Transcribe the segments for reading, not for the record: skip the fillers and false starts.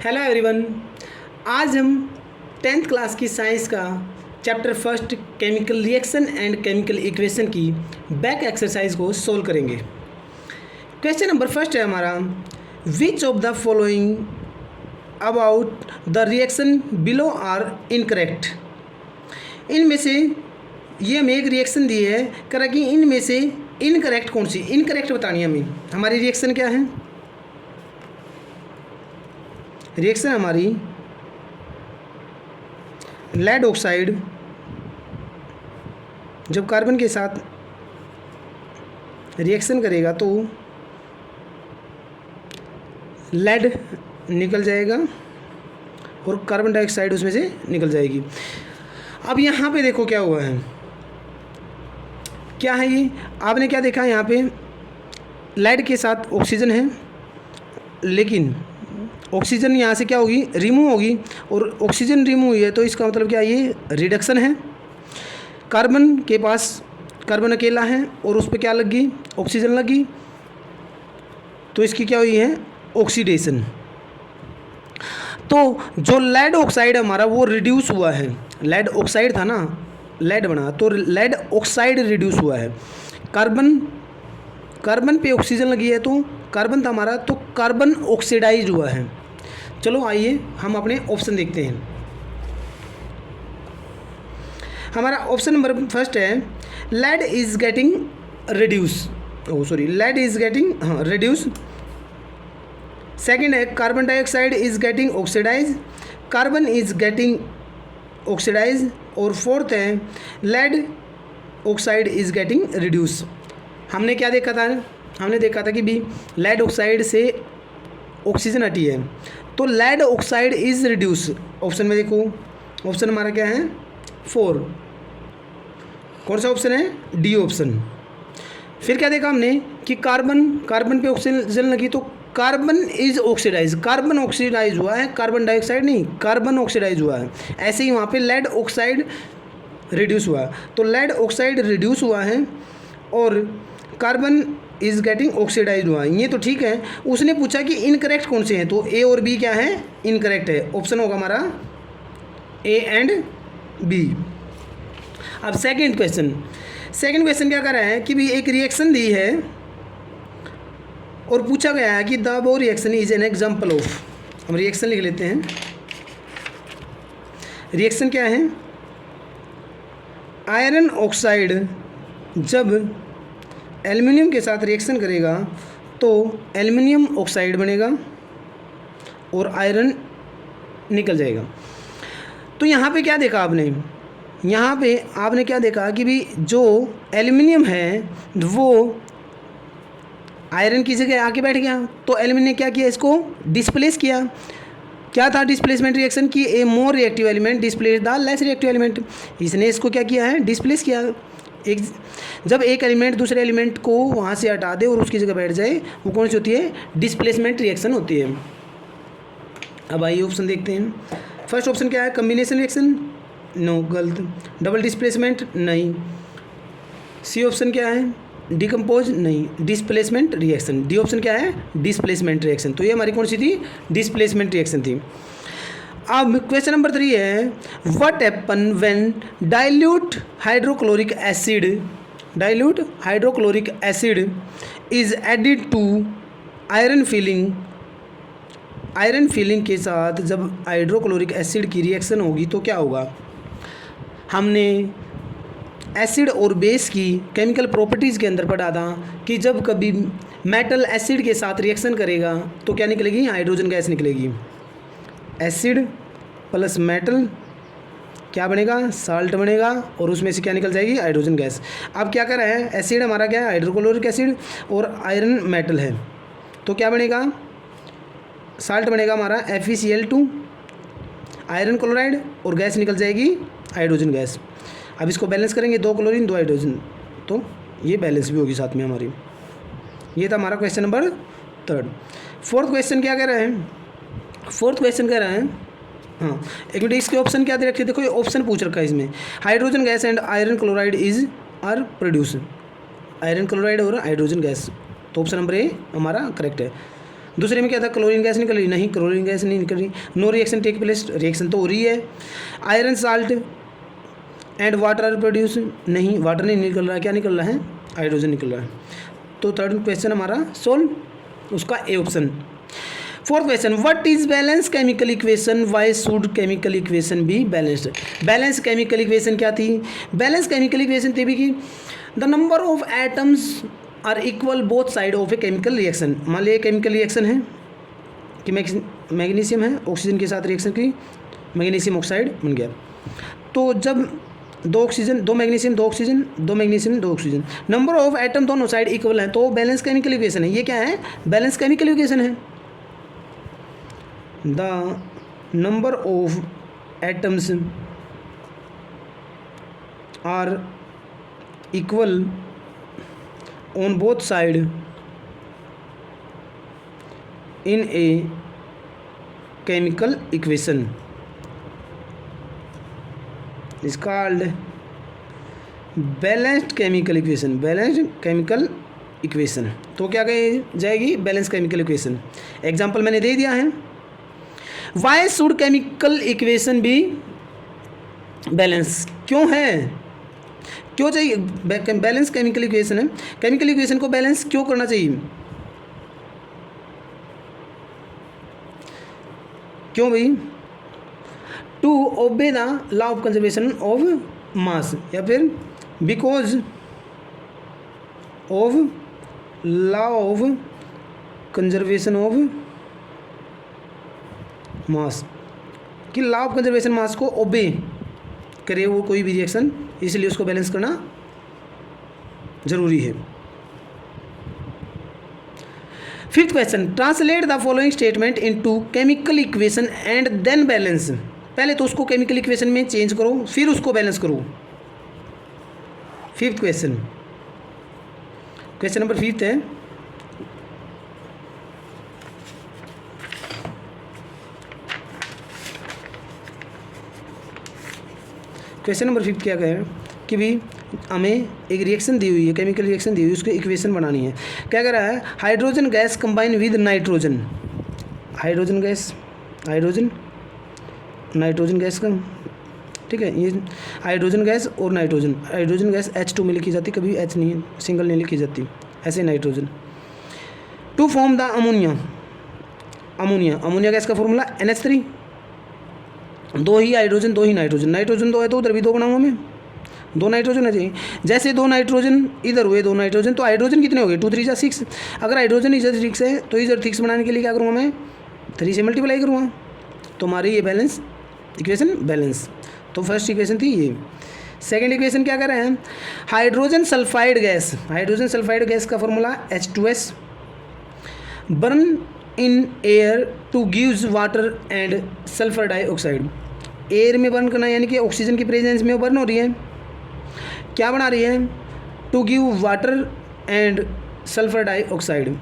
Hello everyone. आज हम 10th class की साइंस का chapter first chemical reaction and chemical equation की बैक एक्सरसाइज को सोल्व करेंगे। क्वेश्चन नंबर फर्स्ट है हमारा, which of the following about the reaction below are incorrect. इनमें से ये हमें एक रिएक्शन दी है, कह कि इनमें से इनकरेक्ट कौन सी, इनकरेक्ट बतानी है हमें। हमारी रिएक्शन क्या है? रिएक्शन हमारी लेड ऑक्साइड जब कार्बन के साथ रिएक्शन करेगा तो लेड निकल जाएगा और कार्बन डाइऑक्साइड उसमें से निकल जाएगी। अब यहाँ पे देखो क्या हुआ है, क्या है ये? आपने क्या देखा यहाँ पे, लेड के साथ ऑक्सीजन है, लेकिन ऑक्सीजन यहाँ से क्या होगी, रिमूव होगी, और ऑक्सीजन रिमूव हुई है तो इसका मतलब क्या, ये रिडक्शन है। कार्बन के पास कार्बन अकेला है और उस पर क्या लग गई, ऑक्सीजन लग गई, तो इसकी क्या हुई है, ऑक्सीडेशन। तो जो लेड ऑक्साइड हमारा वो रिड्यूस हुआ है, लेड ऑक्साइड था ना, लेड बना तो लेड ऑक्साइड रिड्यूस हुआ है। कार्बन पे ऑक्सीजन लगी है तो कार्बन था हमारा, तो कार्बन ऑक्सीडाइज हुआ है। चलो आइए हम अपने ऑप्शन देखते हैं। हमारा ऑप्शन नंबर फर्स्ट है, lead is getting reduce, lead is getting reduce. Second है, carbon dioxide is getting oxidize, carbon is getting oxidize. और फोर्थ है, lead oxide is getting reduce. हमने क्या देखा था, हमने देखा था कि भी लेड ऑक्साइड से ऑक्सीजन हटी है तो lead oxide is reduce. Option में देखो, ऑप्शन हमारा क्या है, 4। कौन सा ऑप्शन है, डी ऑप्शन। फिर क्या देखा हमने कि कार्बन पे ऑक्सीजन लगी तो carbon is oxidise, carbon oxidise हुआ है, कार्बन डाइऑक्साइड नहीं, कार्बन ऑक्सीडाइज हुआ है। ऐसे ही वहाँ पे लेड ऑक्साइड रिड्यूस हुआ, तो लेड ऑक्साइड रिड्यूस हुआ है और कार्बन इज गेटिंग ऑक्सीडाइज हुआ है। ये तो ठीक है। उसने पूछा कि इनकरेक्ट कौन से हैं, तो ए और बी क्या है, इनकरेक्ट है। ऑप्शन होगा हमारा ए एंड बी। अब सेकंड क्वेश्चन क्या कर रहा है कि भी एक रिएक्शन दी है और पूछा गया है कि the above reaction is an example of. हम रिएक्शन लिख लेते हैं। रिएक्शन क्या है, आयरन ऑक्साइड जब एल्युमिनियम के साथ रिएक्शन करेगा तो एल्युमिनियम ऑक्साइड बनेगा और आयरन निकल जाएगा। तो यहाँ पे क्या देखा आपने, यहाँ पे आपने क्या देखा कि भी जो एल्युमिनियम है वो आयरन की जगह आके बैठ गया, तो एल्युमिनियम ने क्या किया, इसको डिस्प्लेस किया। क्या था डिस्प्लेसमेंट रिएक्शन की, a more reactive element displace the less reactive element. इसने इसको क्या किया है, डिस्प्लेस किया। जब एक एलिमेंट दूसरे एलिमेंट को वहाँ से हटा दे और उसकी जगह बैठ जाए, वो कौन सी होती है, डिस्प्लेसमेंट रिएक्शन होती है। अब आइए ऑप्शन देखते हैं। फर्स्ट ऑप्शन क्या है, कम्बिनेशन रिएक्शन, नो, गलत। डबल डिस्प्लेसमेंट, नहीं। सी ऑप्शन क्या है, डिकम्पोज, नहीं। डिस्प्लेसमेंट रिएक्शन, डी ऑप्शन क्या है, डिस्प्लेसमेंट रिएक्शन। तो ये हमारी कौन सी थी, डिस्प्लेसमेंट रिएक्शन थी। अब क्वेश्चन नंबर 3 है, what happen when dilute hydrochloric acid is added to iron filing के साथ जब हाइड्रोक्लोरिक एसिड की रिएक्शन होगी तो क्या होगा। हमने एसिड और बेस की केमिकल प्रॉपर्टीज़ के अंदर पढ़ा था कि जब कभी मेटल एसिड के साथ रिएक्शन करेगा तो क्या निकलेगी, हाइड्रोजन गैस निकलेगी। एसिड प्लस मेटल क्या बनेगा, साल्ट बनेगा, और उसमें से क्या निकल जाएगी, हाइड्रोजन गैस। अब क्या कर रहा है, एसिड हमारा क्या है, हाइड्रोक्लोरिक एसिड, और आयरन मेटल है, तो क्या बनेगा, साल्ट बनेगा हमारा FeCl2, आयरन क्लोराइड, और गैस निकल जाएगी हाइड्रोजन गैस। अब इसको बैलेंस करेंगे, 2 क्लोरीन 2 हाइड्रोजन, तो ये बैलेंस भी होगी साथ में हमारी। ये था हमारा क्वेश्चन नंबर 3। फोर्थ क्वेश्चन क्या कह रहा है, फोर्थ क्वेश्चन कह रहा है, हाँ एक मिनट, इसके ऑप्शन क्या दे रखे, देखो ये ऑप्शन पूछ रखा है इसमें, hydrogen gas and iron chloride is are produce, iron chloride और हाइड्रोजन गैस। तो ऑप्शन नंबर ए हमारा करेक्ट है। दूसरे में क्या था, क्लोरीन गैस निकल रही, नहीं क्लोरीन गैस नहीं निकल रही, no reaction take place, reaction तो हो रही है। Iron salt and water are produce, नहीं वाटर नहीं निकल रहा है, क्या निकल रहा है, हाइड्रोजन निकल रहा है। तो थर्ड क्वेश्चन हमारा सोल्व, उसका A option. Fourth question, what is balance chemical equation, why should chemical equation be balanced. Balance chemical equation क्या थी, बैलेंस केमिकल इक्वेशन थी भी कि the number of atoms are equal both side of a chemical reaction. मान लिया chemical reaction है कि magnesium है, ऑक्सीजन के साथ रिएक्शन की मैग्नीशियम ऑक्साइड बन गया। तो जब दो ऑक्सीजन, दो मैग्नीशियम, दो ऑक्सीजन, दो मैग्नीशियम, दो ऑक्सीजन, नंबर ऑफ एटम दोनों साइड इक्वल हैं, तो बैलेंस केमिकल इक्वेशन है। ये क्या है, बैलेंस केमिकल इक्वेशन है। The number of atoms are equal on both side in a chemical equation is called balanced chemical equation, balanced chemical equation. तो क्या कही जाएगी, बैलेंस केमिकल इक्वेशन। एग्जांपल मैंने दे दिया है। Why should chemical equation be balance, क्यों है, क्यों चाहिए बैलेंस केमिकल इक्वेशन है, केमिकल इक्वेशन को बैलेंस क्यों करना चाहिए, क्यों भाई, to obey the law of conservation of mass, या फिर because of law of conservation of mass, कि लॉ ऑफ कंजर्वेशन मास को ओबे करे वो कोई भी रिएक्शन, इसलिए उसको बैलेंस करना जरूरी है। Fifth question, translate the following statement into chemical equation and then balance. पहले तो उसको केमिकल इक्वेशन में चेंज करो, फिर उसको बैलेंस करो। Fifth question, question number fifth है, क्वेश्चन नंबर फिफ्थ क्या कहे कि भी हमें एक रिएक्शन दी हुई है, केमिकल रिएक्शन दी हुई है, उसकी इक्वेशन बनानी है। क्या कह रहा है, hydrogen gas combine with nitrogen, hydrogen gas, hydrogen nitrogen gas का, ठीक है, ये हाइड्रोजन गैस और नाइट्रोजन, हाइड्रोजन गैस H2 में लिखी जाती, कभी H नहीं सिंगल नहीं लिखी जाती, ऐसे nitrogen. To form the ammonia, ammonia, ammonia gas का फॉर्मूला NH3, दो ही हाइड्रोजन दो ही नाइट्रोजन, नाइट्रोजन दो है तो उधर भी दो बनाऊंगा मैं, दो नाइट्रोजन है जी। जैसे दो नाइट्रोजन इधर हुए दो नाइट्रोजन, तो हाइड्रोजन कितने हो गए, 2 3 जा 6। अगर हाइड्रोजन इधर 6 है तो इधर 6 बनाने के लिए क्या करूँगा मैं, 3 से मल्टीप्लाई करूँगा, तो हमारी ये बैलेंस इक्वेशन बैलेंस। तो फर्स्ट इक्वेशन थी ये। सेकेंड इक्वेशन क्या कर रहे हैं, hydrogen sulphide gas, hydrogen sulphide gas का formula H2S, burn in air to gives water and sulphur dioxide. Air में बर्न करना यानी कि ऑक्सीजन की प्रेजेंस में वो बर्न हो रही है, क्या बना रही है, to give water and sulphur dioxide,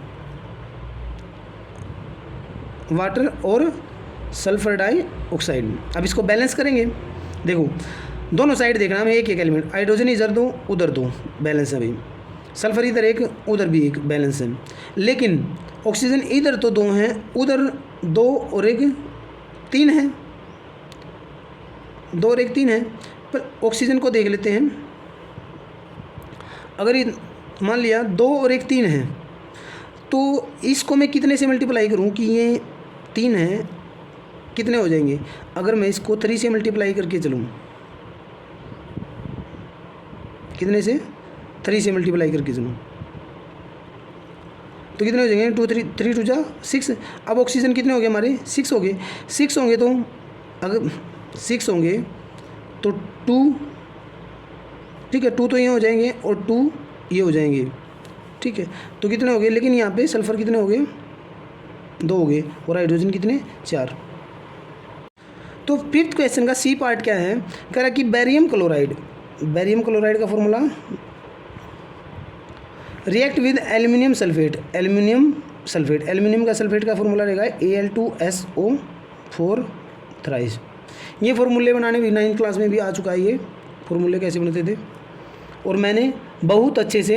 water और सल्फर डाइऑक्साइड। अब इसको बैलेंस करेंगे, देखो दोनों साइड देखना, हमें एक एक एलिमेंट, हाइड्रोजन इधर दो उधर दो, बैलेंस है भाई, सल्फर इधर एक उधर भी एक, बैलेंस है। लेकिन ऑक्सीजन इधर तो 2 हैं, उधर 2 और 1 3 है, 2 और 1 3 है। पर ऑक्सीजन को देख लेते हैं, अगर ये मान लिया 2 और 1 3 है, तो इसको मैं कितने से मल्टीप्लाई करूं कि ये 3 है, कितने हो जाएंगे, अगर मैं इसको 3 से मल्टीप्लाई करके चलूं, कितने से 3 से मल्टीप्लाई करके चलूं, तो कितने हो जाएंगे, 2 3 3 2 जा 6। अब ऑक्सीजन कितने हो गए हमारे, 6 हो गए, 6 होंगे तो अगर 6 होंगे तो 2, ठीक है, 2 तो ये हो जाएंगे और 2 ये हो जाएंगे, ठीक है, तो कितने हो गए। लेकिन यहाँ पे सल्फर कितने हो गए, 2 हो गए, और हाइड्रोजन कितने, 4। तो फिफ्थ क्वेश्चन का सी पार्ट क्या है, कह रहा कि बैरियम क्लोराइड, बैरियम क्लोराइड का formula react with aluminium sulphate, aluminium sulphate, aluminium का सल्फेट का फॉर्मूला रहेगा Al2SO4 थ्राइस। ये फॉर्मूले बनाने भी 9th क्लास में भी आ चुका है, ये फॉर्मूले कैसे बनते थे, और मैंने बहुत अच्छे से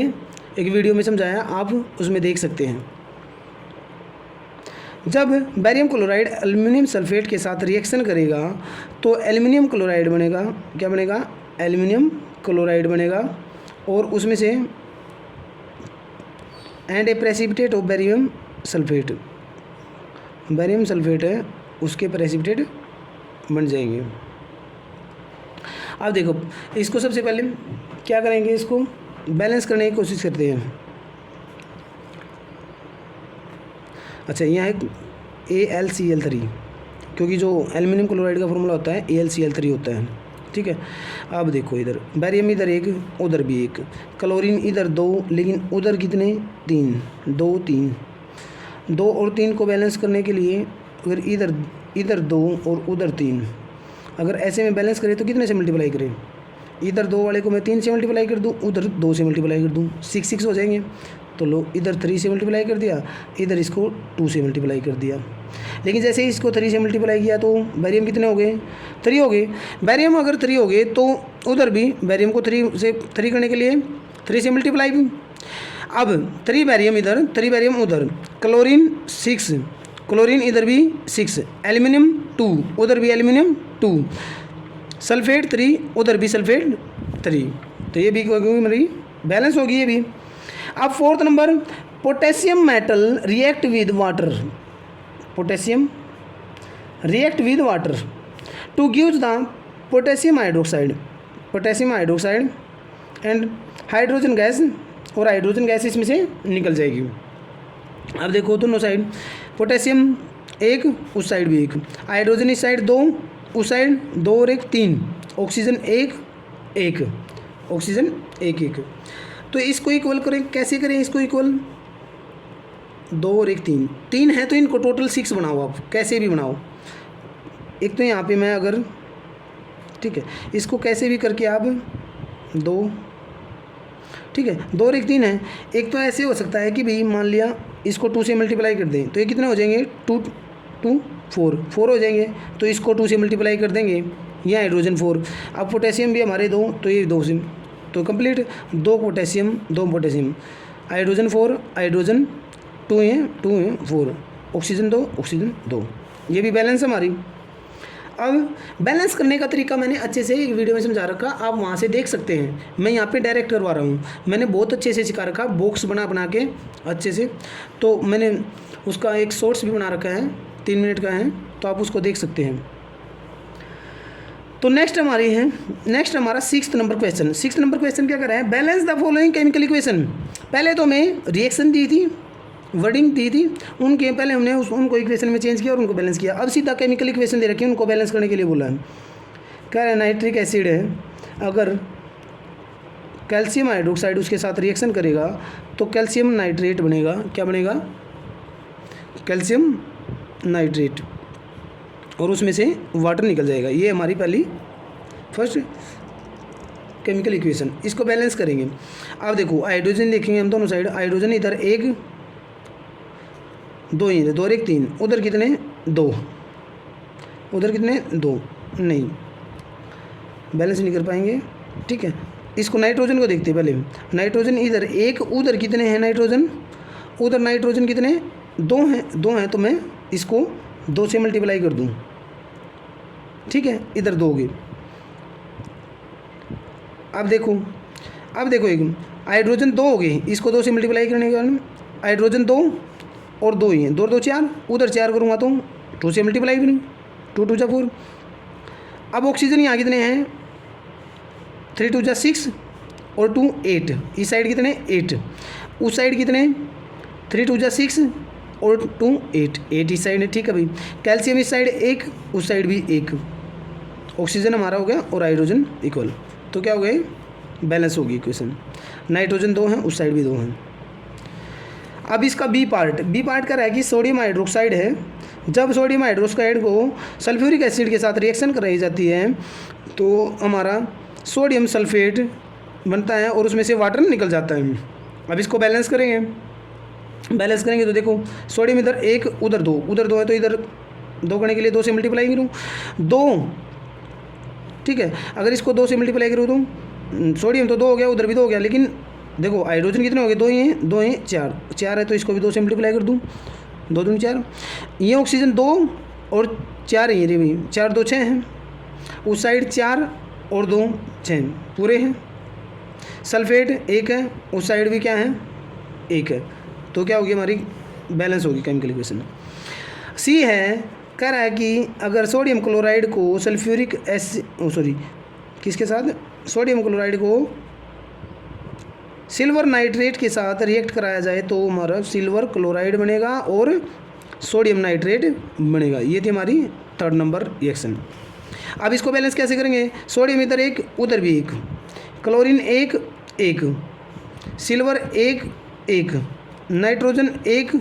एक वीडियो में समझाया, आप उसमें देख सकते हैं। जब बैरियम क्लोराइड एल्युमिनियम सल्फेट के साथ रिएक्शन करेगा तो एल्युमिनियम क्लोराइड बनेगा, क्या बनेगा, एल्युमिनियम क्लोराइड बनेगा, और उसमें से and A precipitate of barium sulphate, barium sulphate है उसके प्रेसिपिटेट बन जाएंगे। अब देखो इसको सबसे पहले क्या करेंगे, इसको बैलेंस करने की कोशिश करते हैं। अच्छा, यहाँ एक AlCl3, क्योंकि जो एल्युमिनियम क्लोराइड का फॉर्मूला होता है AlCl3 होता है, ठीक है। अब देखो इधर बैरियम इधर एक, उधर भी एक, क्लोरीन इधर 2, लेकिन उधर कितने, 3, 2 3, 2 और 3 को बैलेंस करने के लिए अगर इधर 2 और उधर 3, अगर ऐसे में बैलेंस करें तो कितने से मल्टीप्लाई करें, इधर 2 वाले को मैं 3 से मल्टीप्लाई कर दूँ, उधर 2 से मल्टीप्लाई कर दूँ, 6 हो जाएंगे। तो लो इधर 3 से मल्टीप्लाई कर दिया, इधर इसको 2 से मल्टीप्लाई कर दिया। लेकिन जैसे ही इसको 3 से मल्टीप्लाई किया तो बैरियम कितने हो गए, 3 हो गए। बैरियम अगर 3 हो गए तो उधर भी बैरियम को 3 करने के लिए 3 से मल्टीप्लाई भी। अब 3 बैरियम इधर, 3 बैरियम उधर, क्लोरीन 6, क्लोरीन इधर भी 6, एल्युमिनियम 2, उधर भी एल्युमिनियम 2, सल्फेट 3, उधर भी सल्फेट 3, तो ये भी मेरी बैलेंस होगी ये भी। अब 4th number, potassium metal react with water, potassium react with water two gives the potassium hydroxide, potassium hydroxide and hydrogen gas, और हाइड्रोजन गैस इसमें से निकल जाएगी। अब देखो दोनों साइड, पोटेशियम एक, उस साइड भी एक, हाइड्रोजन इस साइड 2, उस साइड 2 और 1 3, ऑक्सीजन 1 1, ऑक्सीजन 1 1। तो इसको इक्वल करें, कैसे करें इसको इक्वल, 2 और 1 3, 3 है तो इनको टोटल 6 बनाओ आप, कैसे भी बनाओ। एक तो यहाँ पे मैं अगर, ठीक है, इसको कैसे भी करके आप 2, ठीक है, 2 और 1 3 है। एक तो ऐसे हो सकता है कि भाई मान लिया इसको 2 से मल्टीप्लाई कर दें तो ये कितने हो जाएंगे, 2 2 4 हो जाएंगे, तो इसको 2 से मल्टीप्लाई कर देंगे, ये हाइड्रोजन 4। अब पोटेशियम भी हमारे 2, तो ये 2 से, तो complete 2 potassium 2 potassium, hydrogen 4, hydrogen 2 है 4, ऑक्सीजन 2 ऑक्सीजन 2, ये भी बैलेंस हमारी। अब बैलेंस करने का तरीका मैंने अच्छे से एक वीडियो में समझा रखा, आप वहाँ से देख सकते हैं, मैं यहाँ पे डायरेक्ट करवा रहा हूँ, मैंने बहुत अच्छे से सिखा रखा, बॉक्स बना के अच्छे से, तो मैंने उसका एक शॉर्ट्स भी बना रखा है, 3 मिनट का है, तो आप उसको देख सकते हैं। तो नेक्स्ट हमारा 6th number question. 6th number question क्या कर रहा है, balance the following chemical equation. पहले तो मैं रिएक्शन दी थी, वर्डिंग दी थी, उनके पहले हमने उनको इक्वेशन में चेंज किया और उनको बैलेंस किया। अब सीधा केमिकल इक्वेशन दे रखी है, उनको बैलेंस करने के लिए बोला है। क्या है, नाइट्रिक एसिड है, अगर कैल्शियम हाइड्रोक्साइड उसके साथ रिएक्शन करेगा तो कैल्शियम नाइट्रेट बनेगा, क्या बनेगा, कैल्शियम नाइट्रेट, और उसमें से वाटर निकल जाएगा। ये हमारी पहली फर्स्ट केमिकल इक्वेशन, इसको बैलेंस करेंगे। अब देखो हाइड्रोजन देखेंगे हम दोनों साइड, हाइड्रोजन इधर 1 2 ही 2 और 1 3, उधर कितने 2, उधर कितने 2, नहीं बैलेंस नहीं कर पाएंगे, ठीक है। इसको नाइट्रोजन को देखते हैं पहले, नाइट्रोजन इधर 1, उधर कितने हैं नाइट्रोजन, उधर नाइट्रोजन कितने 2 हैं, तो मैं इसको 2 से मल्टीप्लाई कर दूं, ठीक है, इधर 2 होगी। अब देखो एक हाइड्रोजन 2 हो गए, इसको 2 से मल्टीप्लाई करने के बाद हाइड्रोजन 2 और 2 ही हैं, 2 2 4, उधर 4 करूँगा तो 2 से मल्टीप्लाई करूँ, 2 2 4। अब ऑक्सीजन यहाँ कितने हैं, 3 2 6 और 2 8, इस साइड कितने 8, उस साइड कितने 3 2 6 और 2 8 इस साइड है, ठीक है भाई। कैल्शियम इस साइड 1, उस साइड भी 1, ऑक्सीजन हमारा हो गया और हाइड्रोजन इक्वल, तो क्या हो गए, बैलेंस होगी इक्वेशन। नाइट्रोजन 2 हैं, उस साइड भी 2 हैं। अब इसका बी पार्ट का रहा है कि सोडियम हाइड्रोक्साइड है, जब सोडियम हाइड्रोक्साइड को सल्फ्यूरिक एसिड के साथ रिएक्शन कराई जाती है तो हमारा सोडियम सल्फेट बनता है और उसमें से वाटर निकल जाता है। अब इसको बैलेंस करेंगे तो देखो सोडियम इधर 1, उधर 2 है, तो इधर 2 करने के लिए 2 से मल्टीप्लाई करूँ 2, ठीक है। अगर इसको 2 से मल्टीप्लाई करूँ तो सोडियम तो 2 हो गया, उधर भी 2 हो गया, लेकिन देखो हाइड्रोजन कितने हो गए, 2 ही हैं 4 है, तो इसको भी 2 से मल्टीप्लाई कर दूँ, 2 दूनी 4, ये ऑक्सीजन 2 और 4 ये भी 4 2 6 हैं, उस साइड 4 और 2 6 पूरे हैं। सल्फेट 1 है, उस साइड भी क्या है 1 है, तो क्या होगी हमारी बैलेंस होगी केमिकल इक्वेशन। सी है, कह रहा है कि अगर सोडियम क्लोराइड को सल्फ्यूरिक एसिड किसके साथ, सोडियम क्लोराइड को सिल्वर नाइट्रेट के साथ रिएक्ट कराया जाए तो हमारा सिल्वर क्लोराइड बनेगा और सोडियम नाइट्रेट बनेगा। ये थी हमारी 3rd नंबर रिएक्शन। अब इसको बैलेंस कैसे करेंगे, सोडियम इधर 1 उधर भी 1, क्लोरीन 1 1, सिल्वर 1 1, नाइट्रोजन 1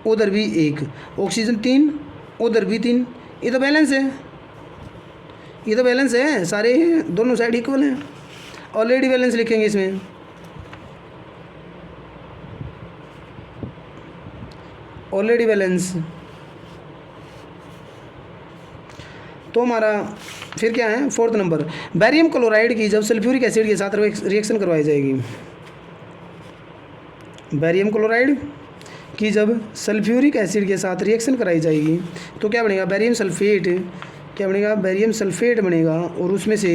उधर भी 1, ऑक्सीजन 3 उधर भी 3, ये तो बैलेंस है, ये तो बैलेंस है, सारे दोनों साइड इक्वल हैं। ऑलरेडी बैलेंस लिखेंगे इसमें, ऑलरेडी बैलेंस। तो हमारा फिर क्या है 4th नंबर, बैरियम क्लोराइड की जब सल्फ्यूरिक एसिड के साथ रिएक्शन करवाई जाएगी, बैरियम क्लोराइड की जब सल्फ्यूरिक एसिड के साथ रिएक्शन कराई जाएगी तो क्या बनेगा, बैरियम सल्फेट, क्या बनेगा, बैरियम सल्फेट बनेगा और उसमें से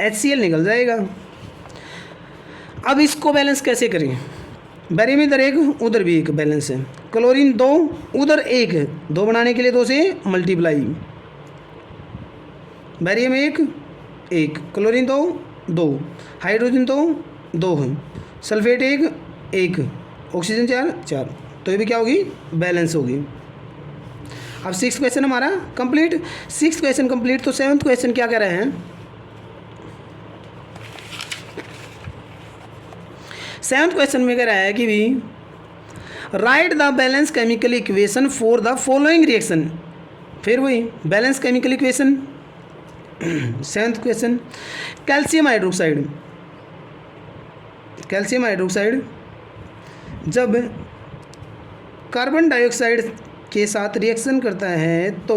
HCl निकल जाएगा। अब इसको बैलेंस कैसे करें, बैरियम इधर 1 उधर भी 1 बैलेंस है, क्लोरीन 2 उधर 1 है, 2 बनाने के लिए 2 से मल्टीप्लाई, बैरियम 1 1, क्लोरीन 2 2, हाइड्रोजन 2 है, सल्फेट 1 1, ऑक्सीजन 4 4, तो ये भी क्या होगी, बैलेंस होगी। अब 6th क्वेश्चन हमारा कंप्लीट। 6th question complete. तो 7th क्वेश्चन क्या कह रहे हैं, 7th क्वेश्चन में कह रहा है कि भी right the balance chemical equation for the following reaction, फिर वही balance chemical equation. 7th question, calcium hydroxide, calcium hydroxide जब कार्बन डाइऑक्साइड के साथ रिएक्शन करता है तो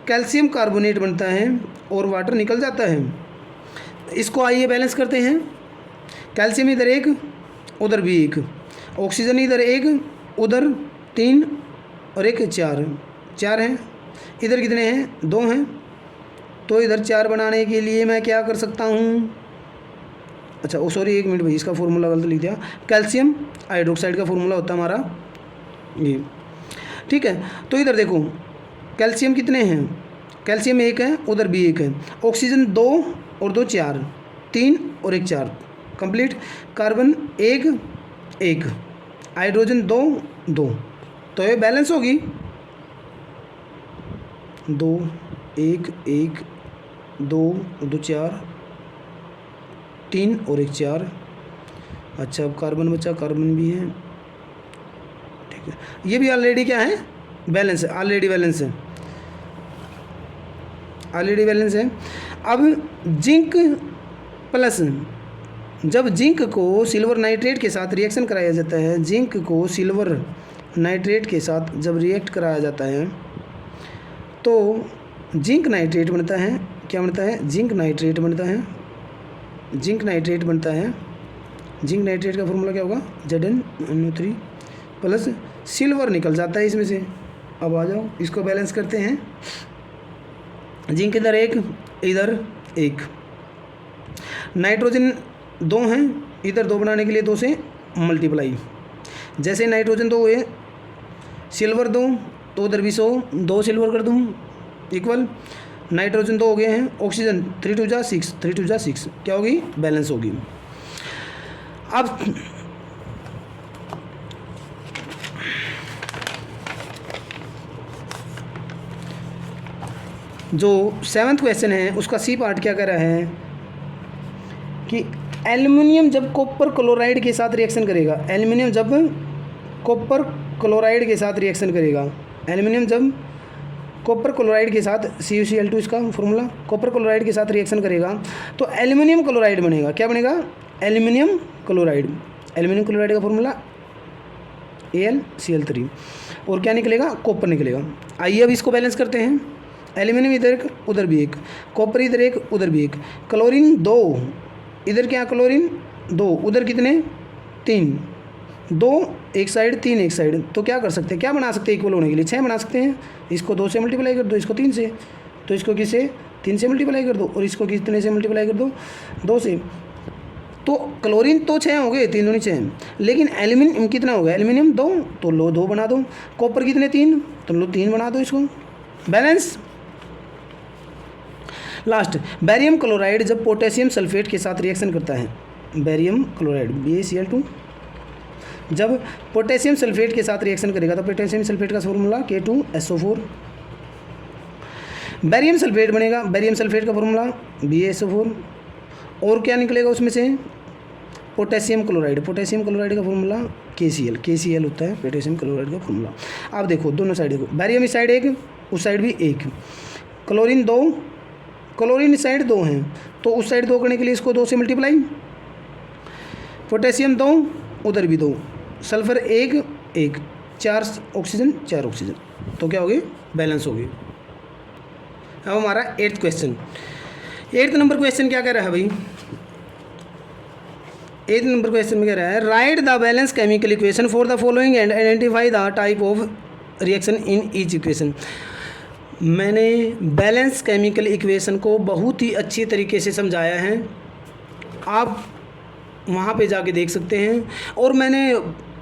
कैल्शियम कार्बोनेट बनता है और वाटर निकल जाता है। इसको आइए बैलेंस करते हैं, कैल्शियम इधर 1 उधर भी 1, ऑक्सीजन इधर 1 उधर 3 और 1 4 हैं, इधर कितने हैं 2 हैं, तो इधर 4 बनाने के लिए मैं क्या कर सकता हूँ, अच्छा ओ सॉरी 1 मिनट भाई, इसका फॉर्मूला गलत लिख दिया, कैल्शियम हाइड्रोक्साइड का फॉर्मूला होता है हमारा ये, ठीक है। तो इधर देखो कैल्शियम कितने हैं, कैल्शियम 1 है उधर भी 1 है, ऑक्सीजन 2 और 2 4, 3 और 1 4 कंप्लीट, कार्बन 1 1, हाइड्रोजन 2 2, तो ये बैलेंस होगी 2 1 1 2 2 4 3 और 1 4। अच्छा अब कार्बन बचा, कार्बन भी है, ठीक है, ये भी ऑलरेडी क्या है बैलेंस है, ऑलरेडी बैलेंस है, ऑलरेडी बैलेंस है। अब जिंक प्लस, जब जिंक को सिल्वर नाइट्रेट के साथ रिएक्शन कराया जाता है, जिंक को सिल्वर नाइट्रेट के साथ जब रिएक्ट कराया जाता है तो जिंक नाइट्रेट बनता है, क्या बनता है, जिंक नाइट्रेट बनता है, जिंक नाइट्रेट बनता है। जिंक नाइट्रेट का फॉर्मूला क्या होगा, Zn3 प्लस सिल्वर निकल जाता है इसमें से। अब आ जाओ इसको बैलेंस करते हैं, जिंक इधर 1 इधर 1, नाइट्रोजन 2 हैं, इधर 2 बनाने के लिए 2 से मल्टीप्लाई, जैसे नाइट्रोजन 2 हुए, सिल्वर 2 तो उधर भी 100, 2 सिल्वर कर दूँ इक्वल, नाइट्रोजन 2 हो गए हैं, ऑक्सीजन 3 2 जा 6, 3 2 जा 6, क्या होगी बैलेंस होगी। अब जो 7th क्वेश्चन है उसका सी पार्ट क्या कह रहा है कि एल्युमिनियम जब कॉपर क्लोराइड के साथ रिएक्शन करेगा, एल्युमिनियम जब कॉपर क्लोराइड के साथ रिएक्शन करेगा, एल्युमिनियम जब कॉपर क्लोराइड के साथ CuCl2 इसका फॉर्मूला, कॉपर क्लोराइड के साथ रिएक्शन करेगा तो एल्युमिनियम क्लोराइड बनेगा, क्या बनेगा, एल्युमिनियम क्लोराइड, एल्युमिनियम क्लोराइड का फॉर्मूला AlCl3 और क्या निकलेगा, कॉपर निकलेगा। आइए अब इसको बैलेंस करते हैं, एल्युमिनियम इधर 1 उधर भी 1, कॉपर इधर 1 उधर भी 1, क्लोरीन 2 इधर क्या, क्लोरीन 2 उधर कितने 3, 2 एक साइड 3 एक साइड, तो क्या कर सकते हैं, क्या बना सकते हैं इक्वल होने के लिए, 6 बना सकते हैं। इसको 2 से मल्टीप्लाई कर दो, इसको 3 से, तो इसको किससे 3 से मल्टीप्लाई कर दो, और इसको कितने से मल्टीप्लाई कर दो, 2 से। तो क्लोरीन तो 6 हो गए, 3 दूनी 6, लेकिन एल्यूमिनियम कितना हो गया, एल्यूमिनियम 2, तो लो 2 बना दो। कॉपर कितने 3, तो लो 3 बना दो, इसको बैलेंस। लास्ट, बैरियम क्लोराइड जब पोटेशियम सल्फेट के साथ रिएक्शन करता है, बैरियम क्लोराइड BaCl2 जब पोटेशियम सल्फेट के साथ रिएक्शन करेगा तो पोटेशियम सल्फेट का फॉर्मूला K2SO4। बैरियम सल्फेट बनेगा, बैरियम सल्फेट का फॉर्मूला BaSO4। और क्या निकलेगा उसमें से, पोटेशियम क्लोराइड, पोटेशियम क्लोराइड का फॉर्मूला KCl होता है पोटेशियम क्लोराइड का फॉर्मूला। अब देखो दोनों साइड देखो, बैरियम इस साइड 1, उस साइड भी 1, क्लोरीन 2, क्लोरीन इस साइड 2 हैं, तो उस साइड 2 करने के लिए इसको 2 से मल्टीप्लाई, पोटेशियम 2, उधर भी 2, सल्फर 1 1, 4 ऑक्सीजन 4 ऑक्सीजन, तो क्या होगी, बैलेंस होगी। अब हमारा 8th question, 8th number question क्या कह रहा है भाई, 8th नंबर क्वेश्चन में कह रहा है right the balance chemical equation for the following and identify the type of reaction in each equation. मैंने बैलेंस केमिकल इक्वेशन को बहुत ही अच्छी तरीके से समझाया है, आप वहाँ पे जाके देख सकते हैं। और मैंने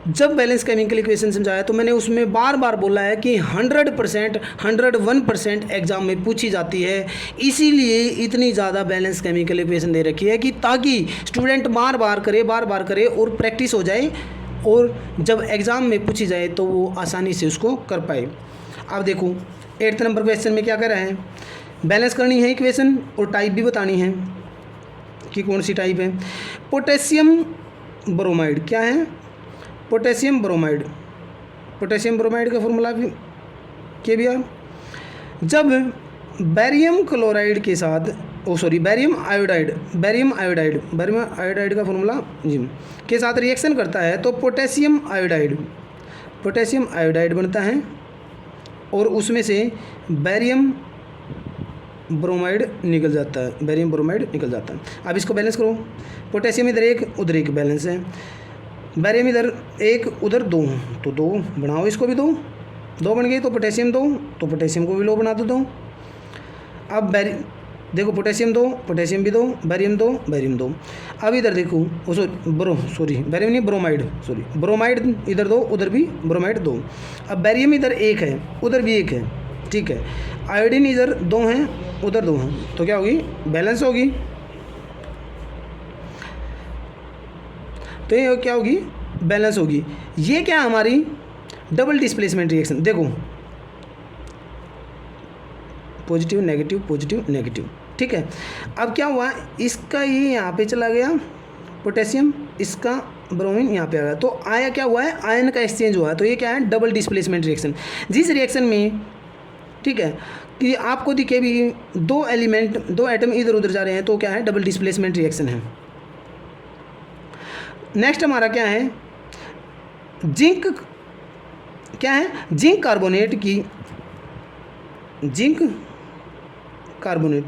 जब बैलेंस केमिकल इक्वेशन समझाया तो मैंने उसमें बार बार बोला है कि 100% 101% एग्ज़ाम में पूछी जाती है, इसीलिए इतनी ज़्यादा बैलेंस केमिकल इक्वेशन दे रखी है कि ताकि स्टूडेंट बार बार करे और प्रैक्टिस हो जाए, और जब एग्ज़ाम में पूछी जाए तो वो आसानी से उसको कर पाए। अब देखो 8th नंबर क्वेश्चन में क्या कर रहा है, बैलेंस करनी है इक्वेशन और टाइप भी बतानी है कि कौन सी टाइप है। पोटेशियम ब्रोमाइड क्या है, पोटेशियम ब्रोमाइड, पोटेशियम ब्रोमाइड का फॉर्मूला भी KBr। जब बैरियम क्लोराइड के साथ बैरियम आयोडाइड का फॉर्मूला जी के साथ रिएक्शन करता है तो पोटेशियम आयोडाइड बनता है, और उसमें से बैरियम ब्रोमाइड निकल जाता है, अब इसको बैलेंस करो, पोटेशियम इधर 1 उधर 1 बैलेंस है, बैरियम इधर 1 उधर 2, तो 2 बनाओ, इसको भी 2 बन गई, तो पोटेशियम 2, तो पोटेशियम को भी लो बना दो 2। अब देखो पोटेशियम 2, पोटेशियम भी 2, बैरियम 2। अब इधर देखो बैरियम नहीं ब्रोमाइड इधर 2 उधर भी ब्रोमाइड 2। अब बैरियम इधर 1 है उधर भी 1 है, ठीक है, आयोडीन इधर 2 हैं उधर 2 हैं, तो क्या होगी, बैलेंस होगी। तो ये क्या होगी, बैलेंस होगी। ये क्या हमारी डबल डिस्प्लेसमेंट रिएक्शन, देखो पॉजिटिव नेगेटिव, ठीक है। अब क्या हुआ, इसका ये यहाँ पे चला गया पोटेशियम, इसका ब्रोमीन यहाँ पे आ गया, तो आया क्या हुआ है, आयन का एक्सचेंज हुआ है, तो ये क्या है, डबल डिस्प्लेसमेंट रिएक्शन। जिस रिएक्शन में, ठीक है, कि आपको दिखे भी 2 एटम इधर उधर जा रहे हैं, तो क्या है, डबल डिस्प्लेसमेंट रिएक्शन है। नेक्स्ट हमारा क्या है, जिंक क्या है, जिंक कार्बोनेट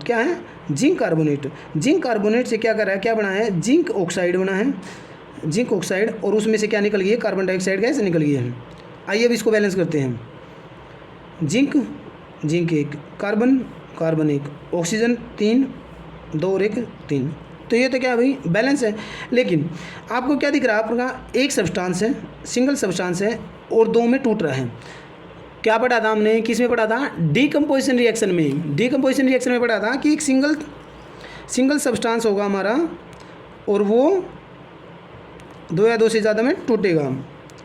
क्या है, जिंक कार्बोनेट से क्या कर रहा है, क्या बना है, जिंक ऑक्साइड बना है, और उसमें से क्या निकल गई है, कार्बन डाइऑक्साइड गैस निकल गई है। आइए अब इसको बैलेंस करते हैं, जिंक 1, कार्बन 1, ऑक्सीजन 3, 2 और 1 3, तो ये तो क्या भाई बैलेंस है। लेकिन आपको क्या दिख रहा है, आपका एक सब्सटेंस है, सिंगल सब्सटेंस है और 2 में टूट रहा है। क्या पढ़ा था हमने, किस में पढ़ा था, डीकम्पोजिशन रिएक्शन में पढ़ा था कि एक सिंगल सब्सटेंस होगा हमारा और वो 2 या 2 से ज़्यादा में टूटेगा।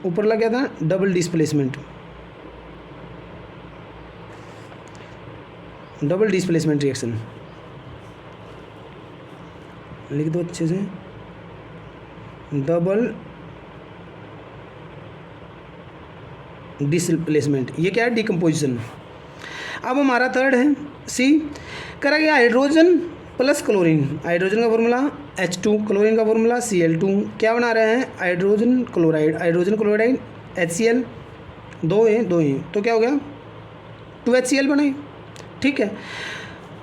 ऊपर लग गया था डबल डिस्प्लेसमेंट रिएक्शन, लिख दो अच्छे से, डबल डिस्प्लेसमेंट, ये क्या है, डिकम्पोजिशन। अब हमारा 3rd है C, करा गया हाइड्रोजन प्लस क्लोरीन, हाइड्रोजन का फॉर्मूला H2, क्लोरीन का फॉर्मूला Cl2, क्या बना रहे हैं, हाइड्रोजन क्लोराइड HCl, 2 हैं, तो क्या हो गया 2HCl बनाए, ठीक है।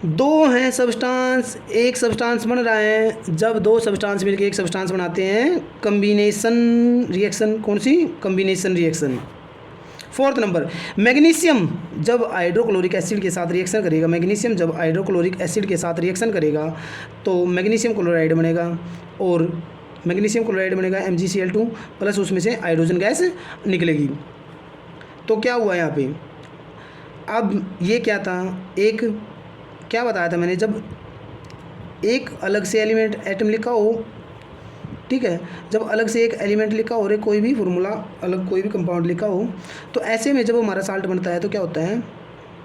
दो हैं सब्सटेंस, एक सब्सटेंस बन रहा है, जब दो सब्सटेंस मिलकर एक सब्सटेंस बनाते हैं कॉम्बिनेशन रिएक्शन, कौन सी? Combination reaction. Fourth number, magnesium जब हाइड्रोक्लोरिक एसिड के साथ रिएक्शन करेगा, मैग्नीशियम जब हाइड्रोक्लोरिक एसिड के साथ रिएक्शन करेगा तो मैग्नीशियम क्लोराइड बनेगा, और मैग्नीशियम क्लोराइड बनेगा MgCl2 प्लस उसमें से हाइड्रोजन गैस निकलेगी। तो क्या हुआ यहाँ पे? अब ये क्या था, एक क्या बताया था मैंने, जब एक अलग से एलिमेंट एटम लिखा हो, ठीक है, जब अलग से एक एलिमेंट लिखा हो और कोई भी फार्मूला अलग कोई भी कंपाउंड लिखा हो, तो ऐसे में जब हमारा साल्ट बनता है तो क्या होता है,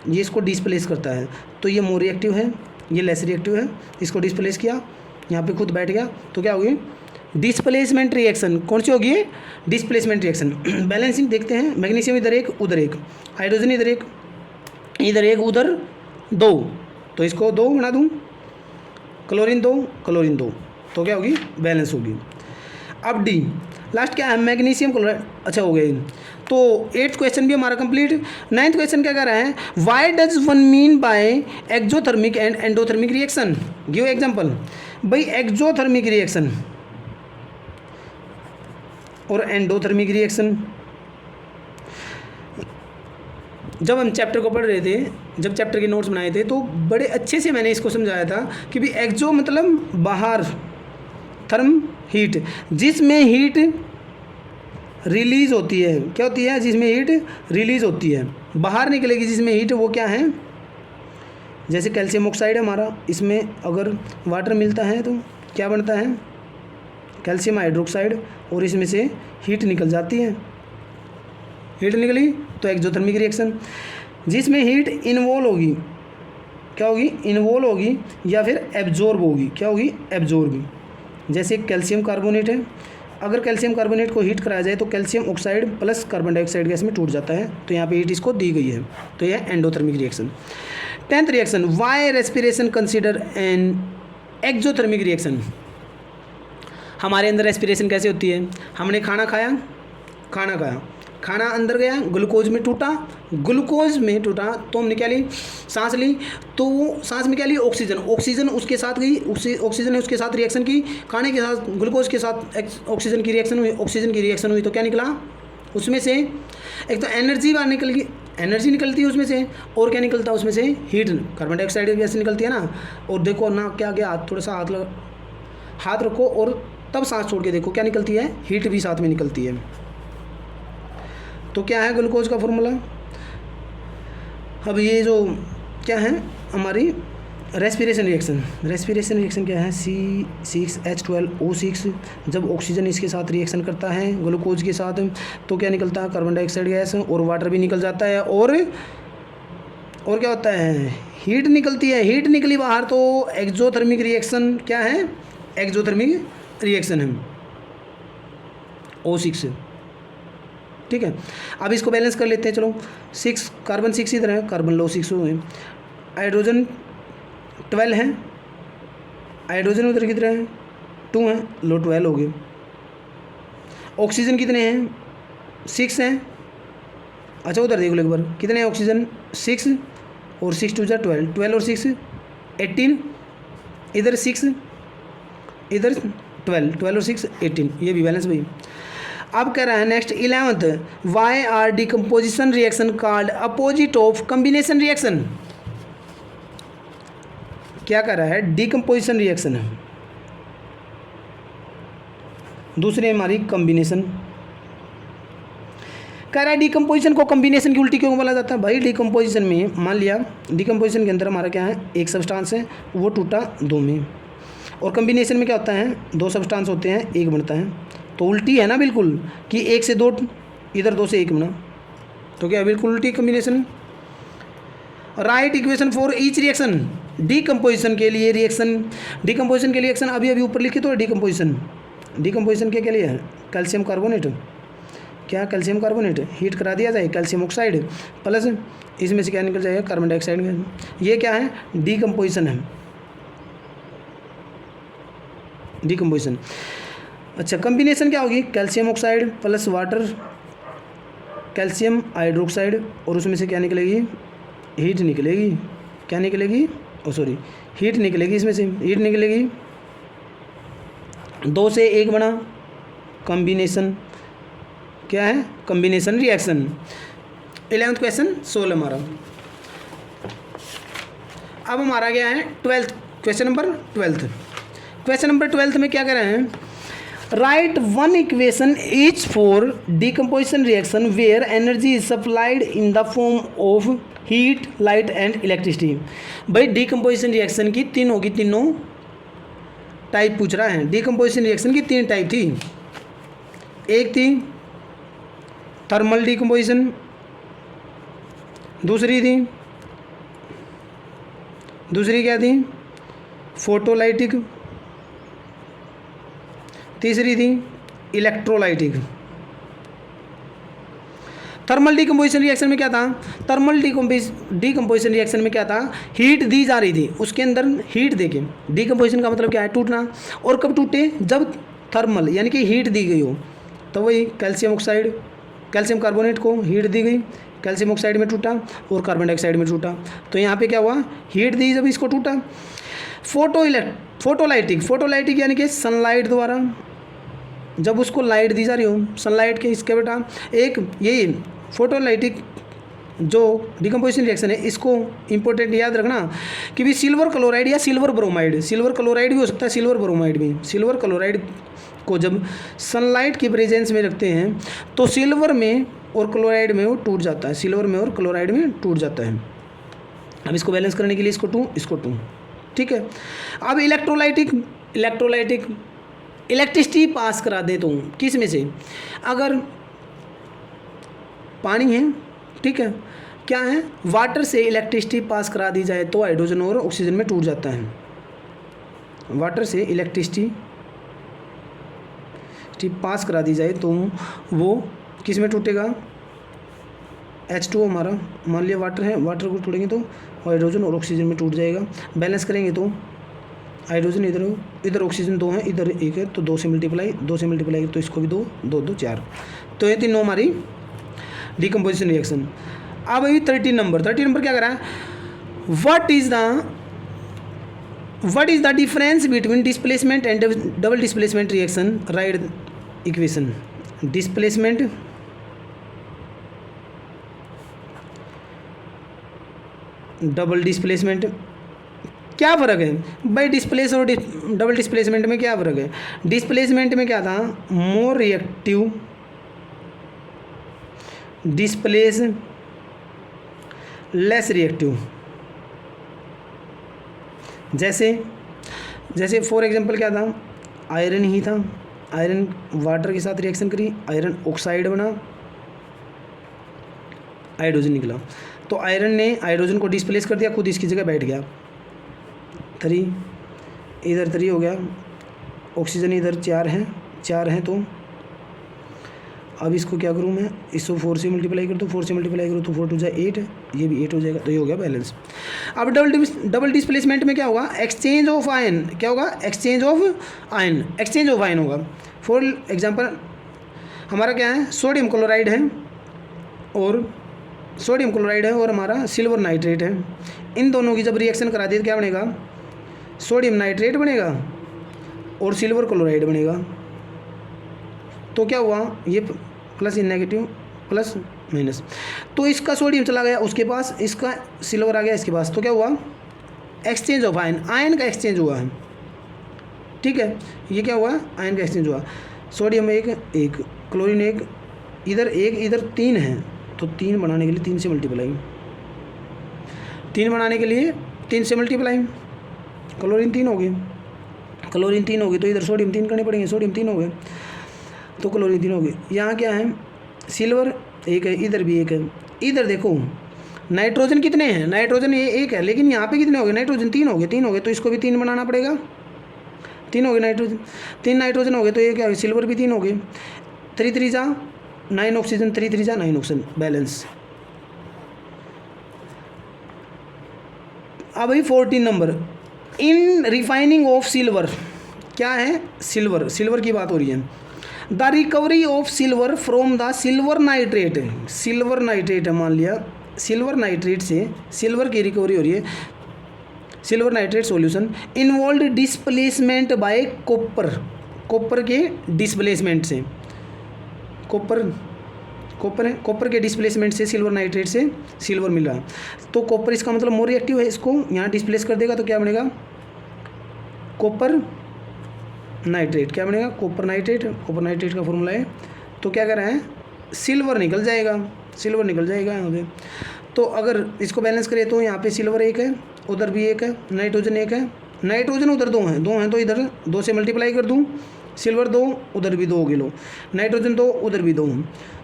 ये इसको डिस्प्लेस करता है। तो ये मोर रिएक्टिव है, ये लेस रिएक्टिव है, इसको डिस्प्लेस किया, यहाँ पे खुद बैठ गया, तो क्या होगी? Displacement reaction. कौन सी होगी? Displacement reaction. बैलेंसिंग देखते हैं, मैग्नीशियम इधर एक उधर एक, हाइड्रोजन इधर एक उधर दो, तो इसको दो बना दूँ, क्लोरीन दो, तो क्या होगी? बैलेंस होगी। अब डी लास्ट क्या है? Magnesium chloride. अच्छा हो गया। तो 8th क्वेश्चन भी हमारा कंप्लीट। 9th क्वेश्चन क्या कह रहा है? Why does one mean by exothermic and endothermic reaction? Give example. भाई एक्जोथर्मिक रिएक्शन और एंडोथर्मिक रिएक्शन, जब हम चैप्टर को पढ़ रहे थे, जब चैप्टर के नोट्स बनाए थे, तो बड़े अच्छे से मैंने इसको समझाया था कि भी एक्जो मतलब बाहर, थर्म हीट, जिसमें हीट रिलीज होती है। क्या होती है? जिसमें हीट रिलीज होती है, बाहर निकलेगी जिसमें हीट, वो क्या है? जैसे कैल्शियम ऑक्साइड है हमारा, इसमें अगर वाटर मिलता है तो क्या बनता है? कैल्शियम हाइड्रोक्साइड, और इसमें से हीट निकल जाती है, हीट निकली तो एक्जोथर्मिक रिएक्शन। जिसमें हीट इन्वॉल्व होगी, क्या होगी? इन्वॉल्व होगी, या फिर एब्जॉर्ब होगी। क्या होगी? एब्जॉर्ब। जैसे कैल्शियम कार्बोनेट है, अगर कैल्शियम कार्बोनेट को हीट कराया जाए तो calcium oxide plus carbon dioxide gas में टूट जाता है, तो यहाँ पे हीट इसको दी गई है, तो यह endothermic reaction. 10th reaction, why respiration consider an exothermic reaction? हमारे अंदर रेस्पिरेशन कैसे होती है? हमने खाना खाया, खाना अंदर गया, ग्लूकोज में टूटा तो हमने क्या ली? सांस ली, तो वो सांस में क्या ली? ऑक्सीजन उसके साथ गई, ऑक्सीजन ने उसके साथ रिएक्शन की, खाने के साथ ग्लूकोज के साथ ऑक्सीजन की रिएक्शन हुई, तो क्या निकला उसमें से? एक तो एनर्जी बाहर एनर्जी निकलती है उसमें से, और क्या निकलता है उसमें से? हीट, कार्बन डाइऑक्साइड गैस निकलती है ना। और देखो ना क्या गया, थोड़ा सा हाथ रखो और तब सांस छोड़ के देखो, क्या निकलती है? हीट भी साथ में निकलती है। तो क्या है ग्लूकोज का फॉर्मूला? अब ये जो क्या है हमारी रेस्पिरेशन रिएक्शन क्या है? C6H12O6। जब ऑक्सीजन इसके साथ रिएक्शन करता है ग्लूकोज के साथ, तो क्या निकलता है? कार्बन डाइऑक्साइड गैस, और वाटर भी निकल जाता है, और क्या होता है? हीट निकलती है। हीट निकली बाहर तो एक्जोथर्मिक रिएक्शन क्या है? एक्जोथर्मिक रिएक्शन है, O6। ठीक है, अब इसको बैलेंस कर लेते हैं। चलो, कार्बन 6 इधर है, कार्बन लो 6 हुए, हाइड्रोजन 12 है, हाइड्रोजन उधर किधर है? 2 है, लो 12 हो गए। ऑक्सीजन कितने हैं? 6 हैं। अच्छा उधर देख लो एक बार, कितने हैं ऑक्सीजन? 6, और 6 2 12, 12 और 6 18, इधर 6 इधर 12 और 6 18, ये भी बैलेंस भाई। अब कह रहा है next 11th, why are decomposition reaction called opposite of combination reaction? क्या कर रहा है? डिकम्पोजिशन रिएक्शन है, दूसरी हमारी कॉम्बिनेशन। कह रहा है डिकम्पोजिशन को कॉम्बिनेशन की उल्टी क्यों बोला जाता है? भाई डिकम्पोजिशन में मान लिया, डिकम्पोजिशन के अंदर हमारा क्या है? एक सब्सटेंस है, वो टूटा 2 में, और कॉम्बिनेशन में क्या होता है? 2 सब्सटेंस होते हैं, एक बनता है। तो उल्टी है ना बिल्कुल, कि 1 से 2, इधर 2 से 1 बना, तो क्या बिल्कुल उल्टी combination. Right equation for each reaction. Decomposition के लिए रिएक्शन अभी ऊपर लिखे तो डिकम्पोजिशन के लिए है कैल्शियम कार्बोनेट, क्या कैल्शियम कार्बोनेट हीट करा दिया जाए, कैल्शियम ऑक्साइड प्लस इसमें से क्या निकल जाएगा? Carbon dioxide. ये क्या है? डिकम्पोजिशन है, डिकम्पोजिशन। अच्छा, कॉम्बिनेशन क्या होगी? Calcium oxide plus water, calcium hydroxide, और उसमें से क्या निकलेगी? हीट निकलेगी। क्या निकलेगी? सॉरी हीट निकलेगी, इसमें से हीट निकलेगी, 2 से 1 बना कॉम्बिनेशन, क्या है combination reaction. 11th question solve हमारा। अब हमारा गया है 12th question number 12th। Question number 12th में क्या कर रहे हैं, write one equation is for decomposition reaction where energy is supplied in the form of heat, light and electricity. भाई डिकम्पोजिशन रिएक्शन की 3 होगी, तीनों टाइप पूछ रहा है। डिकम्पोजिशन रिएक्शन की 3 टाइप थी, एक थी थर्मल डिकम्पोजिशन, दूसरी क्या थी फोटोलाइटिक, तीसरी थी इलेक्ट्रोलाइटिक। थर्मल डिकम्पोजिशन रिएक्शन में क्या था, थर्मल डिकम्पोजिशन रिएक्शन में क्या था, हीट दी जा रही थी, उसके अंदर हीट देके, डिकम्पोजिशन का मतलब क्या है टूटना, और कब टूटे, जब थर्मल यानी कि हीट दी गई हो, तो वही कैल्शियम ऑक्साइड, कैल्शियम कार्बोनेट को हीट दी गई, कैल्शियम ऑक्साइड में टूटा और कार्बन डाइऑक्साइड में टूटा, तो यहाँ पे क्या हुआ, हीट दी जब इसको टूटा। फोटोलाइटिक यानी कि सनलाइट द्वारा, जब उसको लाइट दी जा रही हो सनलाइट के, इसके बेटा एक यही फोटोलाइटिक जो डिकम्पोजिशन रिएक्शन है, इसको इंपॉर्टेंट याद रखना कि भी सिल्वर क्लोराइड या सिल्वर ब्रोमाइड, सिल्वर क्लोराइड भी हो सकता है, सिल्वर ब्रोमाइड भी, सिल्वर क्लोराइड को जब सनलाइट की प्रेजेंस में रखते हैं तो सिल्वर में और क्लोराइड में वो टूट जाता है, सिल्वर में और क्लोराइड में टूट जाता है। अब इसको बैलेंस करने के लिए इसको 2 इसको 2, ठीक है। अब इलेक्ट्रोलाइटिक इलेक्ट्रिसिटी पास करा दे तो किस में से, अगर पानी है, ठीक है, क्या है वाटर से इलेक्ट्रिसिटी पास करा दी जाए तो हाइड्रोजन और ऑक्सीजन में टूट जाता है। वाटर से इलेक्ट्रिसिटी पास करा दी जाए तो वो किस में टूटेगा, H2O हमारा, मान लिया वाटर है, वाटर को तोड़ेंगे तो हाइड्रोजन और ऑक्सीजन में टूट जाएगा। बैलेंस करेंगे तो हाइड्रोजन इधर ऑक्सीजन 2 है, इधर 1 है, तो 2 से मल्टीप्लाई तो इसको भी 2 2 2 4, तो ये 3 हमारी डिकम्पोजिशन रिएक्शन। अब अभी 13 नंबर क्या करा है, what is the difference between displacement and double displacement reaction, right equation. Displacement double displacement क्या फ़र्क है भाई, डिस्प्लेस और डबल डिस्प्लेसमेंट में क्या फ़र्क है। डिस्प्लेसमेंट में क्या था, more reactive, displace less reactive. जैसे फॉर एग्जांपल क्या था, आयरन ही था, आयरन वाटर के साथ रिएक्शन करी, आयरन ऑक्साइड बना, हाइड्रोजन निकला, तो आयरन ने हाइड्रोजन को डिस्प्लेस कर दिया, खुद इसकी जगह बैठ गया, 3 इधर 3 हो गया, ऑक्सीजन इधर 4 हैं, तो अब इसको क्या करूँ मैं, इसको 4 से मल्टीप्लाई कर दो, 4 से मल्टीप्लाई करो तो 4 2 8, ये भी 8 हो जाएगा, तो ये हो गया बैलेंस। अब डबल डिस्प्लेसमेंट में क्या होगा, एक्सचेंज ऑफ आयन, क्या होगा, एक्सचेंज ऑफ आयन होगा। फॉर एग्जांपल हमारा क्या है, सोडियम क्लोराइड है और हमारा सिल्वर नाइट्रेट है, इन दोनों की जब रिएक्शन करा दिए तो क्या बनेगा, सोडियम नाइट्रेट बनेगा और सिल्वर क्लोराइड बनेगा। तो क्या हुआ, ये प्लस नेगेटिव प्लस माइनस, तो इसका सोडियम चला गया उसके पास, इसका सिल्वर आ गया इसके पास, तो क्या हुआ, एक्सचेंज ऑफ आयन का एक्सचेंज हुआ है, ठीक है। ये क्या हुआ, आयन का एक्सचेंज हुआ, सोडियम एक क्लोरीन एक, इधर 3 है, तो 3 बनाने के लिए 3 से मल्टीप्लाई, क्लोरीन 3 हो गई, तो इधर सोडियम 3 करने पड़ेंगे, सोडियम 3 हो गए तो क्लोरीन 3 हो गए। यहाँ क्या है, सिल्वर 1 है, इधर भी 1 है, इधर देखो नाइट्रोजन कितने हैं, नाइट्रोजन ये 1 है, लेकिन यहाँ पे कितने हो गए, नाइट्रोजन 3 हो गए, तो इसको भी 3 बनाना पड़ेगा, 3 हो गए नाइट्रोजन, 3 नाइट्रोजन हो गए, तो ये क्या है, सिल्वर भी 3 हो गए, 3 3 जा 9 ऑक्सीजन, 3 3 जा 9 ऑक्सीजन, बैलेंस। अब भाई 14 number, in refining of silver, क्या है, सिल्वर की बात हो रही है। The recovery of silver from the silver nitrate है, मान लिया सिल्वर नाइट्रेट से सिल्वर की रिकवरी हो रही है, silver nitrate solution involve displacement bye copper के डिस्प्लेसमेंट से, कॉपर के डिस्प्लेसमेंट से सिल्वर नाइट्रेट से सिल्वर मिल रहा है। तो कॉपर इसका मतलब मोर रिएक्टिव है, इसको यहाँ डिस्प्लेस कर देगा तो क्या बनेगा, कॉपर नाइट्रेट। क्या बनेगा, कॉपर नाइट्रेट का फॉर्मूला है। तो क्या कर रहा है, सिल्वर निकल जाएगा यहाँ पे। तो अगर इसको बैलेंस करें तो यहाँ पे सिल्वर एक है, उधर भी एक है, नाइट्रोजन एक है, नाइट्रोजन उधर दो हैं तो इधर 2 से मल्टीप्लाई कर दूँ, सिल्वर 2 उधर भी 2 किलो, नाइट्रोजन 2 उधर भी 2,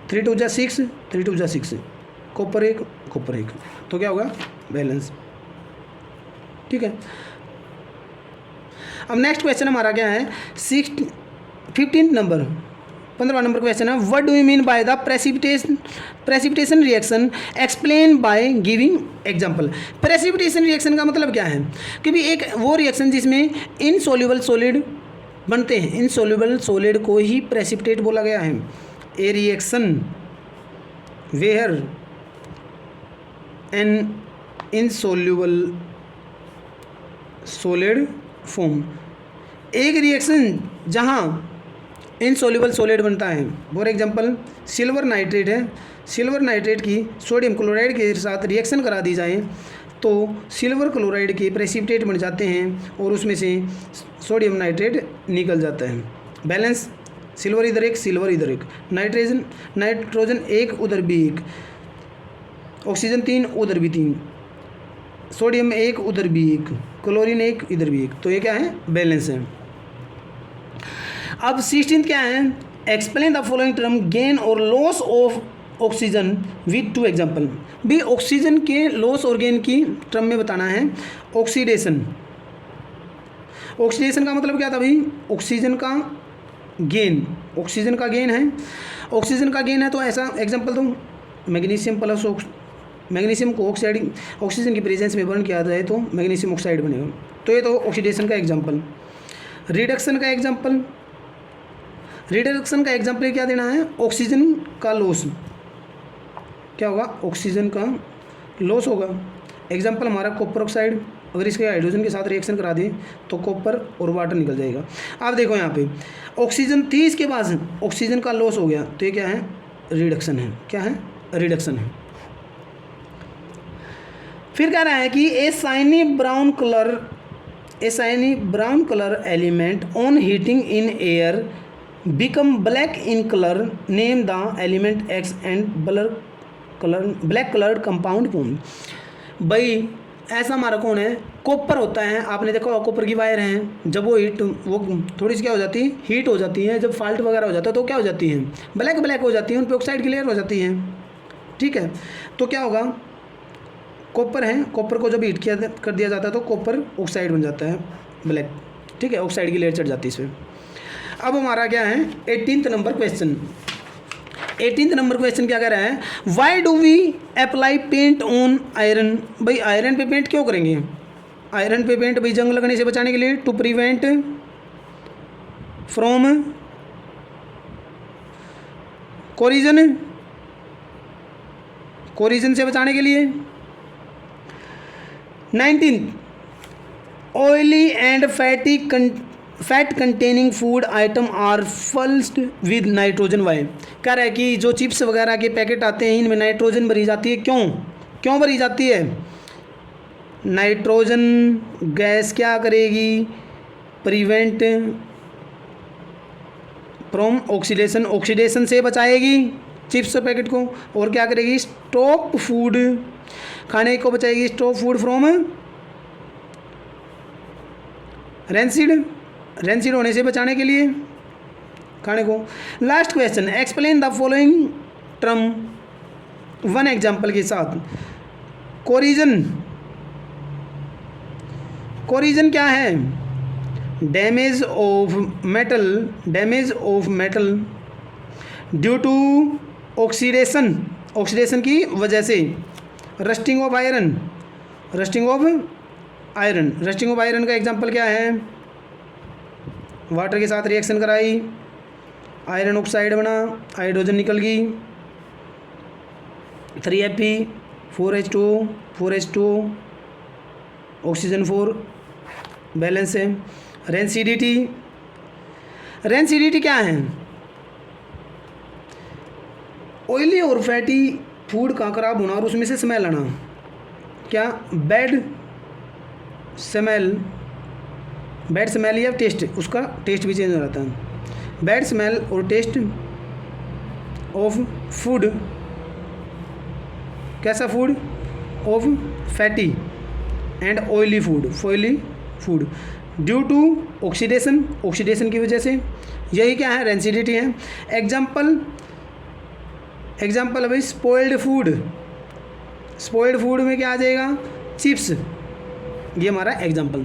3 2 जा 6, 3 2 जा 6, कॉपर एक, तो क्या होगा, बैलेंस। ठीक है। अब नेक्स्ट क्वेश्चन हमारा क्या है, 15वां नंबर क्वेश्चन है, what do you mean by the precipitation reaction, explain by giving example. Precipitation reaction का मतलब क्या है, क्योंकि एक वो रिएक्शन जिसमें इनसॉल्युबल सॉलिड बनते हैं, इनसॉल्युबल सॉलिड को ही प्रेसिपिटेट बोला गया है। A reaction where an insoluble solid form, एक रिएक्शन जहाँ इनसॉल्युबल सॉलिड बनता है। फॉर एग्जांपल सिल्वर नाइट्रेट है, सिल्वर नाइट्रेट की सोडियम क्लोराइड के साथ रिएक्शन करा दी जाए तो सिल्वर क्लोराइड के प्रेसिपिटेट बन जाते हैं और उसमें से सोडियम नाइट्रेट निकल जाता है। बैलेंस, सिल्वर इधर एक, नाइट्रोजन एक, उधर भी एक, ऑक्सीजन 3, उधर भी 3, सोडियम एक, उधर भी एक, क्लोरीन एक, इधर भी एक। तो ये क्या है, बैलेंस है। अब 16 क्या है, explain the following term gain और loss of oxygen with 2 example. भी ऑक्सीजन के लॉस और गेन की टर्म में बताना है। ऑक्सीडेशन का मतलब क्या था भाई, ऑक्सीजन का गेन है, तो ऐसा एग्जाम्पल दो, मैग्नीशियम को ऑक्सीजन की प्रेजेंस में बर्न किया जाए तो मैग्नीशियम ऑक्साइड बनेगा। तो ये तो ऑक्सीडेशन का एग्जाम्पल। रिडक्शन का एग्जाम्पल क्या देना है, ऑक्सीजन का लॉस। क्या होगा, ऑक्सीजन का लॉस होगा। एग्जाम्पल हमारा कॉपर ऑक्साइड, अगर इसके हाइड्रोजन के साथ रिएक्शन करा दें तो कॉपर और वाटर निकल जाएगा। आप देखो यहाँ पे ऑक्सीजन 30 के बाद ऑक्सीजन का लॉस हो गया तो ये क्या है, रिडक्शन है। क्या है, रिडक्शन है। फिर कह रहा है कि a shiny brown colour element on heating in air become black in colour, name the element X and black coloured compound form. भाई ऐसा हमारा कौन है, कॉपर होता है। आपने देखा कॉपर की वायर हैं, जब वो थोड़ी सी क्या हो जाती है, हीट हो जाती है, जब फॉल्ट वगैरह हो जाता है तो क्या हो जाती है, ब्लैक हो जाती है, उन पर ऑक्साइड की लेयर हो जाती है। ठीक है, तो क्या होगा, कॉपर है, कॉपर को जब हीट कर दिया जाता है तो कॉपर ऑक्साइड बन जाता है ब्लैक। ठीक है, ऑक्साइड की लेयर चढ़ जाती है इसमें। अब हमारा क्या है 18th number question. 18th number question क्या कह रहा है, why do we apply paint on iron. भाई आयरन पे पेंट क्यों करेंगे, आयरन पे पेंट भाई जंग लगने से बचाने के लिए, टू प्रिवेंट फ्रॉम कोरिजन से बचाने के लिए। 19 oily and fat containing food item are flushed with nitrogen. Why कह रहा है कि जो चिप्स वगैरह के पैकेट आते हैं इनमें नाइट्रोजन भरी जाती है। क्यों भरी जाती है, नाइट्रोजन गैस क्या करेगी, प्रिवेंट फ्रॉम ऑक्सीडेशन से बचाएगी चिप्स पैकेट को, और क्या करेगी, स्टॉप फूड खाने को बचाएगी, स्टॉप फूड फ्रॉम रेंसिड होने से बचाने के लिए खाने को। Last question, explain the following term 1 example के साथ। कोरिजन क्या है, damage of metal due to oxidation की वजह से। रस्टिंग ऑफ आयरन का एग्जाम्पल क्या है, वाटर के साथ रिएक्शन कराई, आयरन ऑक्साइड बना, हाइड्रोजन निकल गई, 3Fe 4H2 ऑक्सीजन 4 बैलेंस है। रेंसिडिटी, रेंसिडिटी क्या है? ऑयली और फैटी फूड का खराब होना और उसमें से स्मेल आना। क्या? बैड स्मेल, बैड स्मेल या टेस्ट, उसका टेस्ट भी चेंज हो जाता है। बैड स्मेल और टेस्ट ऑफ फूड, कैसा food? Of fatty and oily food, food due to oxidation, oxidation की वजह से। यही क्या है? रेंसिडिटी है। एग्जाम्पल भाई स्पॉइल्ड फूड, स्पॉइल्ड फूड में क्या आ जाएगा? चिप्स, ये हमारा एग्जाम्पल।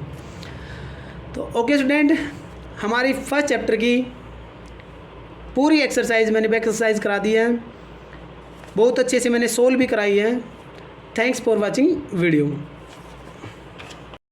तो ओके स्टूडेंट, हमारी फर्स्ट चैप्टर की पूरी एक्सरसाइज मैंने एक्सरसाइज करा दी है, बहुत अच्छे से मैंने सोल्व भी कराई है। Thanks for watching video.